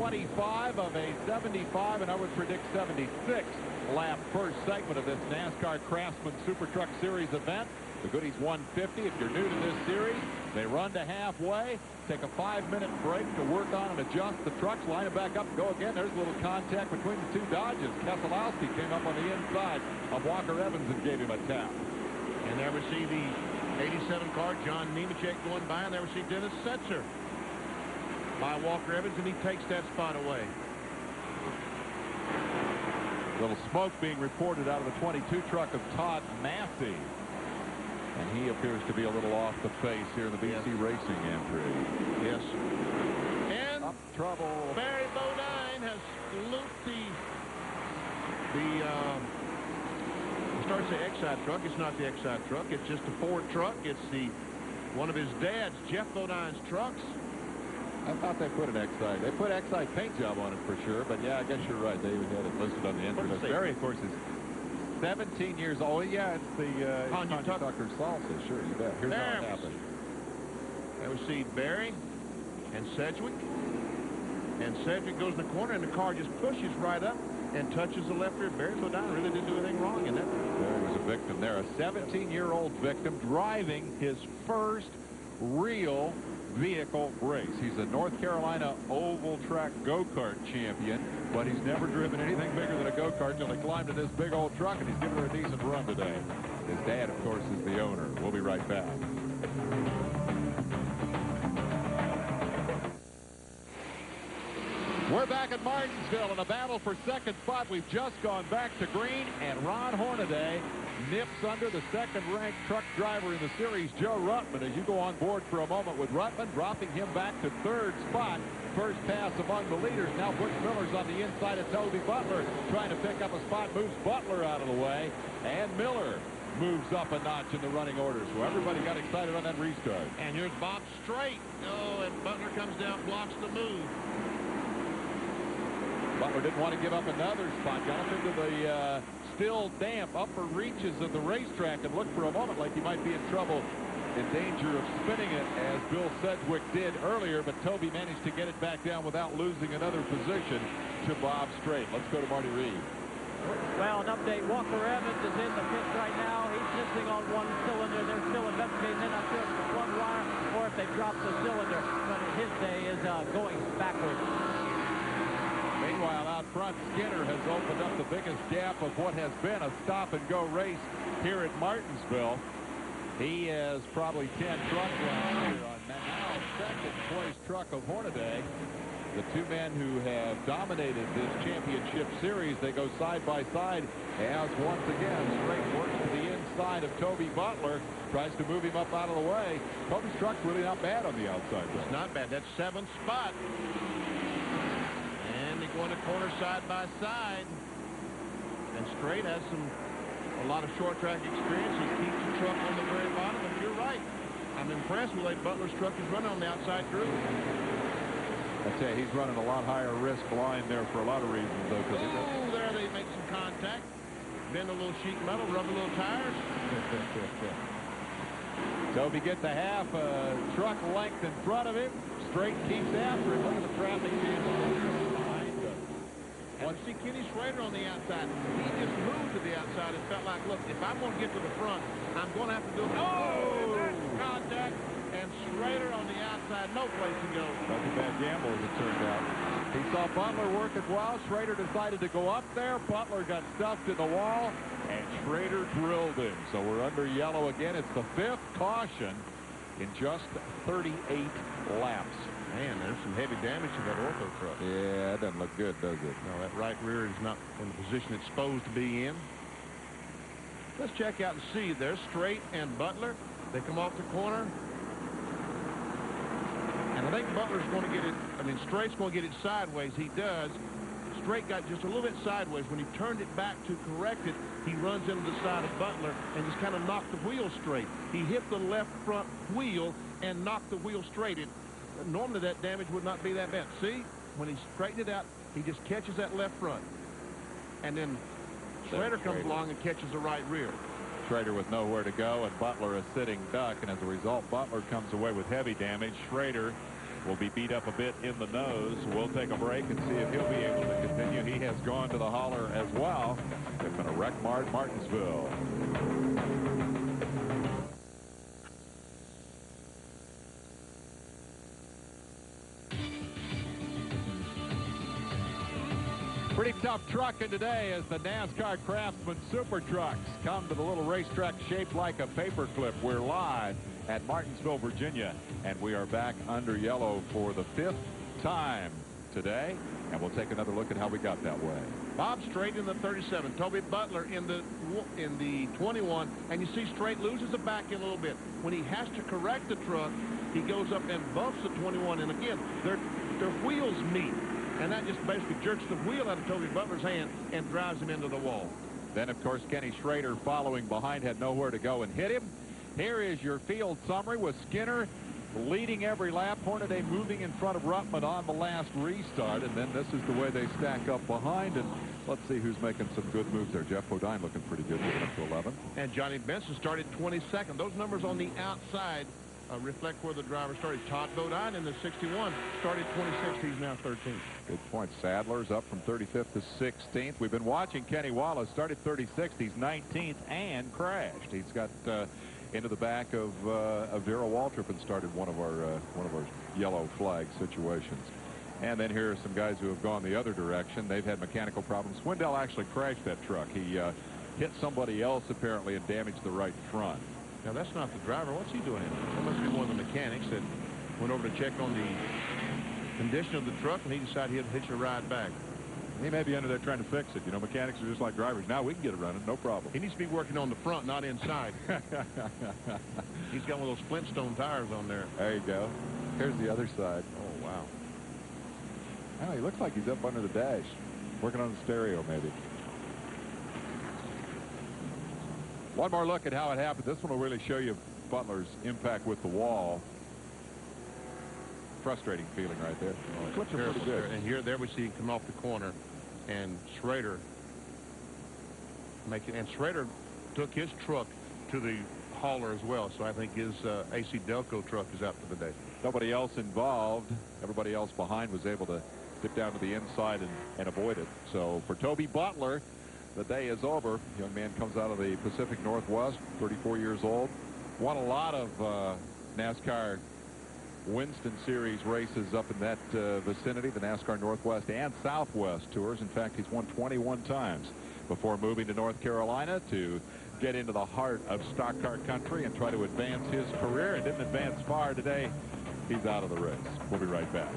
25 of a 75, and I would predict 76 lap first segment of this NASCAR Craftsman Supertruck Series event. The Goodies 150. If you're new to this series, they run to halfway, take a 5-minute break to work on and adjust the trucks, line it back up, and go again. There's a little contact between the two Dodges. Keselowski came up on the inside of Walker Evans and gave him a tap. And there we see the 87 car, John Nemechek, going by, and there we see Dennis Setzer by Walker Evans, and he takes that spot away. Little smoke being reported out of the 22 truck of Todd Massey. And he appears to be a little off the pace here in the BC Racing entry. Yes. And up trouble. Barry Bodine has looped the starts the Exide truck. It's not the Exide truck. It's just a Ford truck. It's one of his dad's, Jeff Bodine's trucks. I thought they put an Exide. They put Exide paint job on it for sure. But yeah, I guess you're right. They had it listed on the entry list. Barry, of course, is 17 years old. Yeah, it's the Tanya Tucker salsa. Sure, you bet. Here's how it happened. There we see Barry and Sedgwick. And Sedgwick goes in the corner, and the car just pushes right up and touches the left rear. Barry Bodine really didn't do anything wrong in that. Barry was a victim there. A 17-year-old victim driving his first real vehicle race. He's a North Carolina oval track go-kart champion, but he's never driven anything bigger than a go-kart until he climbed in this big old truck, and he's given her a decent run today. His dad, of course, is the owner. We'll be right back. We're back at Martinsville in a battle for second spot. We've just gone back to green, and Ron Hornaday nips under the second-ranked truck driver in the series, Joe Ruttman, as you go on board for a moment with Ruttman, dropping him back to third spot. First pass among the leaders. Now Butch Miller's on the inside of Tobey Butler, trying to pick up a spot, moves Butler out of the way, and Miller moves up a notch in the running order. So everybody got excited on that restart. And here's Bob Strait. Oh, and Butler comes down, blocks the move. Butler didn't want to give up another spot. Got up into the still damp upper reaches of the racetrack and looked for a moment like he might be in trouble, in danger of spinning it, as Bill Sedgwick did earlier, but Tobey managed to get it back down without losing another position to Bob Strait. Let's go to Marty Reed. Well, an update. Walker Evans is in the pits right now. He's missing on one cylinder. They're still investigating. They're not sure if it's one wire or if they dropped the cylinder, but his day is going backwards. Meanwhile, out front, Skinner has opened up the biggest gap of what has been a stop-and-go race here at Martinsville. He has probably 10 truck runs here on now second-place truck of Hornaday. The two men who have dominated this championship series, they go side by side as once again Strait works to the inside of Tobey Butler, tries to move him up out of the way. Tobey's truck's really not bad on the outside, though. It's not bad. That's 7th spot. Going to corner side by side, and Strait has a lot of short track experience. He keeps the truck on the very bottom, and you're right. I'm impressed with the way Butler's truck is running on the outside groove. I tell you, he's running a lot higher risk line there for a lot of reasons, though. Oh, there they make some contact, bend a little sheet metal, rub a little tires. Tobey gets a half truck length in front of him. Strait keeps after him. Look at the traffic being and we see Ken Schrader on the outside. He just moved to the outside and felt like, look, if I'm going to get to the front, I'm going to have to do it. Oh, that's contact. And Schrader on the outside, no place to go. That's a bad gamble, as it turned out. He saw Butler working well. Schrader decided to go up there. Butler got stuffed in the wall, and Schrader drilled him. So we're under yellow again. It's the 5th caution in just 38 laps. Man, there's some heavy damage to that Ortho truck. Yeah, it doesn't look good, does it? No, that right rear is not in the position it's supposed to be in. Let's check out and see. There's Strait and Butler. They come off the corner. And I think Butler's going to get it. I mean, Strait's going to get it sideways. He does. Strait got just a little bit sideways. When he turned it back to correct it, he runs into the side of Butler and just kind of knocked the wheel straight. He hit the left front wheel and knocked the wheel straight. Normally that damage would not be that bad. See, when he straightened it out, he just catches that left front. And then Schrader comes along and catches the right rear. Schrader with nowhere to go, and Butler a sitting duck, and as a result, Butler comes away with heavy damage. Schrader will be beat up a bit in the nose. We'll take a break and see if he'll be able to continue. He has gone to the holler as well. It's been a wreck mart, Martinsville. Pretty tough trucking today as the NASCAR Craftsman Supertrucks come to the little racetrack shaped like a paperclip. We're live at Martinsville, Virginia, and we are back under yellow for the 5th time today, and we'll take another look at how we got that way. Bob Strait in the 37, Tobey Butler in the 21, and you see Strait loses the back end a little bit. When he has to correct the truck, he goes up and bumps the 21, and again, their wheels meet. And that just basically jerks the wheel out of Tobey Butler's hand and drives him into the wall. Then, of course, Ken Schrader following behind had nowhere to go and hit him. Here is your field summary with Skinner leading every lap. Hornaday moving in front of Ruttman on the last restart. And then this is the way they stack up behind. And let's see who's making some good moves there. Jeff Bodine looking pretty good, moving up to 11. And Johnny Benson started 22nd. Those numbers on the outside reflect where the driver started. Todd Bodine in the 61 started 26th. He's now 13th. Good point. Sadler's up from 35th to 16th. We've been watching Kenny Wallace. Started 36th. He's 19th and crashed. He's got into the back of Vera Waltrip and started one of our yellow flag situations. And then here are some guys who have gone the other direction. They've had mechanical problems. Swindell actually crashed that truck. He hit somebody else apparently and damaged the right front. Now, that's not the driver. What's he doing in there? That must be one of the mechanics that went over to check on the condition of the truck, and he decided he'd hitch a ride back. He may be under there trying to fix it. You know, mechanics are just like drivers. Now we can get it running, no problem. He needs to be working on the front, not inside. He's got one of those Flintstone tires on there. There you go. Here's the other side. Oh, wow. Oh, he looks like he's up under the dash, working on the stereo maybe. One more look at how it happened. This one will really show you Butler's impact with the wall. Frustrating feeling right there. Oh, clips are pretty good. And there we see him come off the corner, and Schrader and Schrader took his truck to the hauler as well. So I think his AC Delco truck is out for the day. Nobody else involved. Everybody else behind was able to dip down to the inside and avoid it. So for Tobey Butler, the day is over. Young man comes out of the Pacific Northwest, 34 years old. Won a lot of NASCAR Winston Series races up in that vicinity, the NASCAR Northwest and Southwest tours. In fact, he's won 21 times before moving to North Carolina to get into the heart of stock car country and try to advance his career, and didn't advance far today. He's out of the race. We'll be right back.